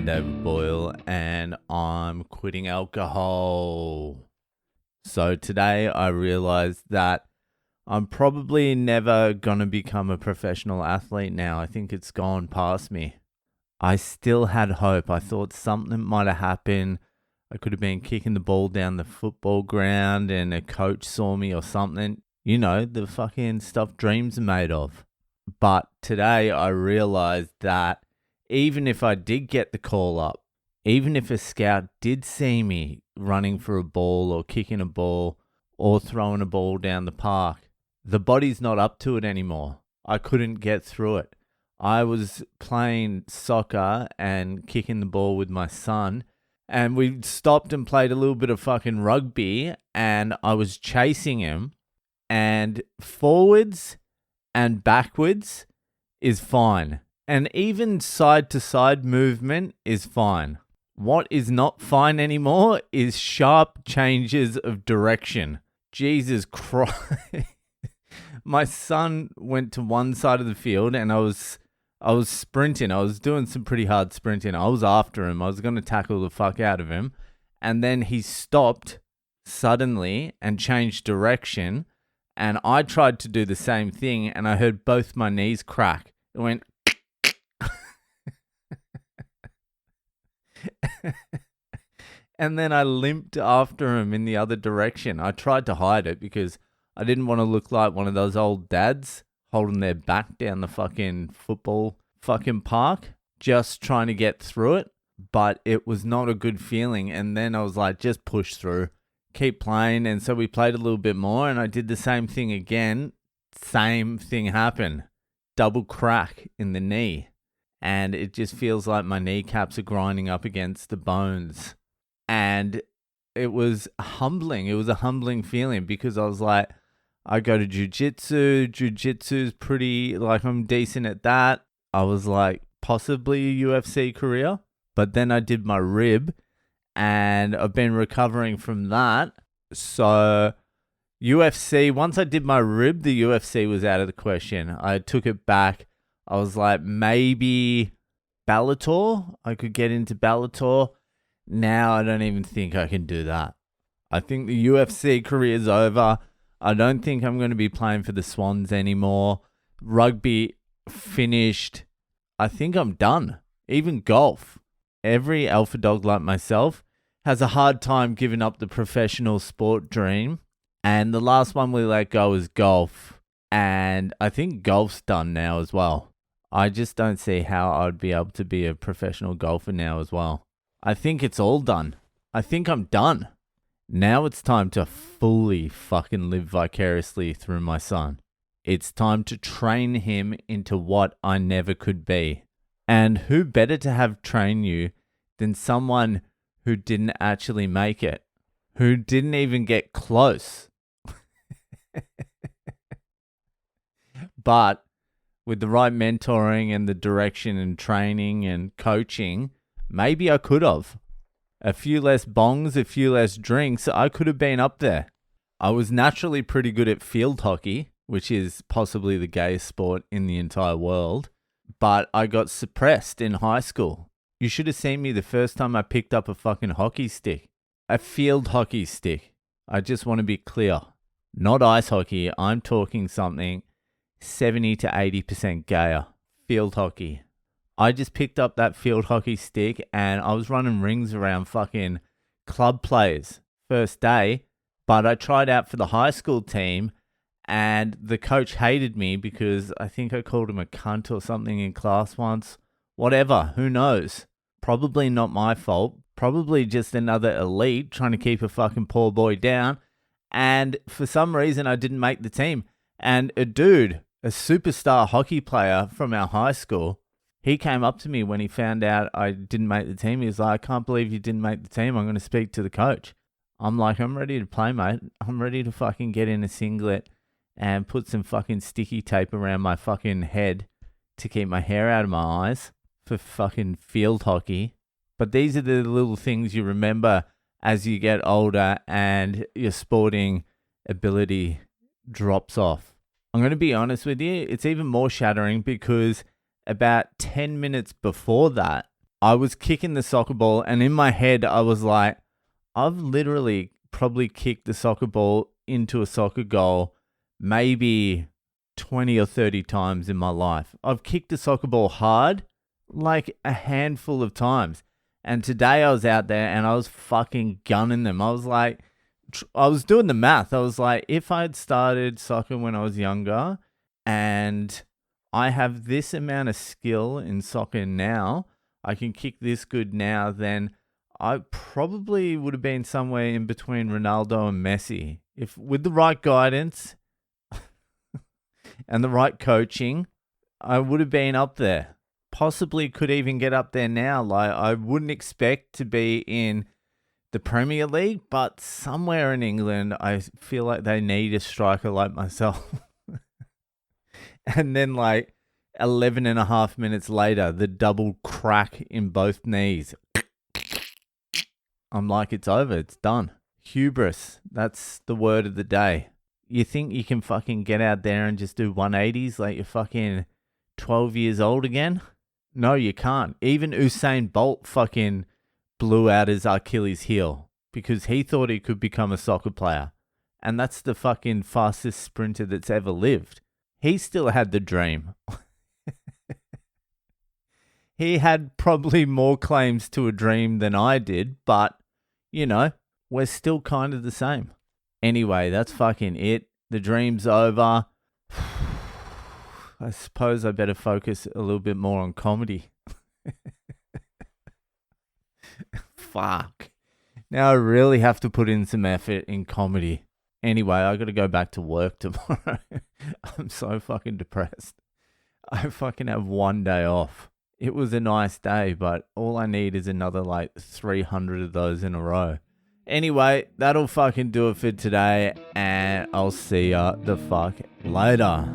I'm David Boyle and I'm quitting alcohol. So today I realized that I'm probably never going to become a professional athlete now. I think it's gone past me. I still had hope. I thought something might have happened. I could have been kicking the ball down the football ground and a coach saw me or something. You know, the fucking stuff dreams are made of. But today I realized that even if I did get the call up, even if a scout did see me running for a ball or kicking a ball or throwing a ball down the park, the body's not up to it anymore. I couldn't get through it. I was playing soccer and kicking the ball with my son, and we stopped and played a little bit of fucking rugby, and I was chasing him, and forwards and backwards is fine. And even side to side movement is fine. What is not fine anymore is sharp changes of direction. Jesus Christ. My son went to one side of the field and I was sprinting. I was doing some pretty hard sprinting. I was after him. I was going to tackle the fuck out of him. And then he stopped suddenly and changed direction. And I tried to do the same thing and I heard both my knees crack. It went... And then I limped after him in the other direction. I tried to hide it because I didn't want to look like one of those old dads holding their back down the fucking football fucking park, just trying to get through it. But it was not a good feeling. And then I was like, just push through, keep playing. And so we played a little bit more and I did the same thing again. Same thing happened. Double crack in the knee. And it just feels like my kneecaps are grinding up against the bones. And it was humbling. It was a humbling feeling because I was like, I go to jiu-jitsu. Jiu-jitsu's pretty, like I'm decent at that. I was like, possibly a UFC career. But then I did my rib and I've been recovering from that. So UFC, once I did my rib, the UFC was out of the question. I took it back. I was like, maybe Bellator. I could get into Bellator. Now I don't even think I can do that. I think the UFC career's over. I don't think I'm going to be playing for the Swans anymore. Rugby finished. I think I'm done. Even golf. Every alpha dog like myself has a hard time giving up the professional sport dream. And the last one we let go is golf. And I think golf's done now as well. I just don't see how I'd be able to be a professional golfer now as well. I think it's all done. I think I'm done. Now it's time to fully fucking live vicariously through my son. It's time to train him into what I never could be. And who better to have train you than someone who didn't actually make it? Who didn't even get close? But with the right mentoring and the direction and training and coaching, maybe I could have. A few less bongs, a few less drinks, I could have been up there. I was naturally pretty good at field hockey, which is possibly the gayest sport in the entire world, but I got suppressed in high school. You should have seen me the first time I picked up a fucking hockey stick. A field hockey stick. I just want to be clear. Not ice hockey, I'm talking something 70 to 80% gayer. Field hockey. I just picked up that field hockey stick and I was running rings around fucking club players first day, but I tried out for the high school team and the coach hated me because I think I called him a cunt or something in class once. Whatever, who knows? Probably not my fault. Probably just another elite trying to keep a fucking poor boy down. And for some reason I didn't make the team. And a dude, a superstar hockey player from our high school, he came up to me when he found out I didn't make the team. He was like, I can't believe you didn't make the team. I'm going to speak to the coach. I'm like, I'm ready to play, mate. I'm ready to fucking get in a singlet and put some fucking sticky tape around my fucking head to keep my hair out of my eyes for fucking field hockey. But these are the little things you remember as you get older and your sporting ability drops off. I'm going to be honest with you, it's even more shattering because about 10 minutes before that, I was kicking the soccer ball, and in my head, I was like, I've literally probably kicked the soccer ball into a soccer goal maybe 20 or 30 times in my life. I've kicked the soccer ball hard like a handful of times. And today I was out there and I was fucking gunning them. I was like, I was doing the math. I was like, if I had started soccer when I was younger and I have this amount of skill in soccer now, I can kick this good now, then I probably would have been somewhere in between Ronaldo and Messi. If with the right guidance and the right coaching, I would have been up there. Possibly could even get up there now. Like, I wouldn't expect to be in the Premier League, but somewhere in England, I feel like they need a striker like myself. And then like 11 and a half minutes later, the double crack in both knees. I'm like, it's over. It's done. Hubris. That's the word of the day. You think you can fucking get out there and just do 180s like you're fucking 12 years old again? No, you can't. Even Usain Bolt fucking blew out his Achilles heel because he thought he could become a soccer player. And that's the fucking fastest sprinter that's ever lived. He still had the dream. He had probably more claims to a dream than I did, but, you know, we're still kind of the same. Anyway, that's fucking it. The dream's over. I suppose I better focus a little bit more on comedy. Fuck. Now I really have to put in some effort in comedy. Anyway, I got to go back to work tomorrow. I'm so fucking depressed. I fucking have one day off. It was a nice day, but all I need is another like 300 of those in a row. Anyway, that'll fucking do it for today, and I'll see ya the fuck later.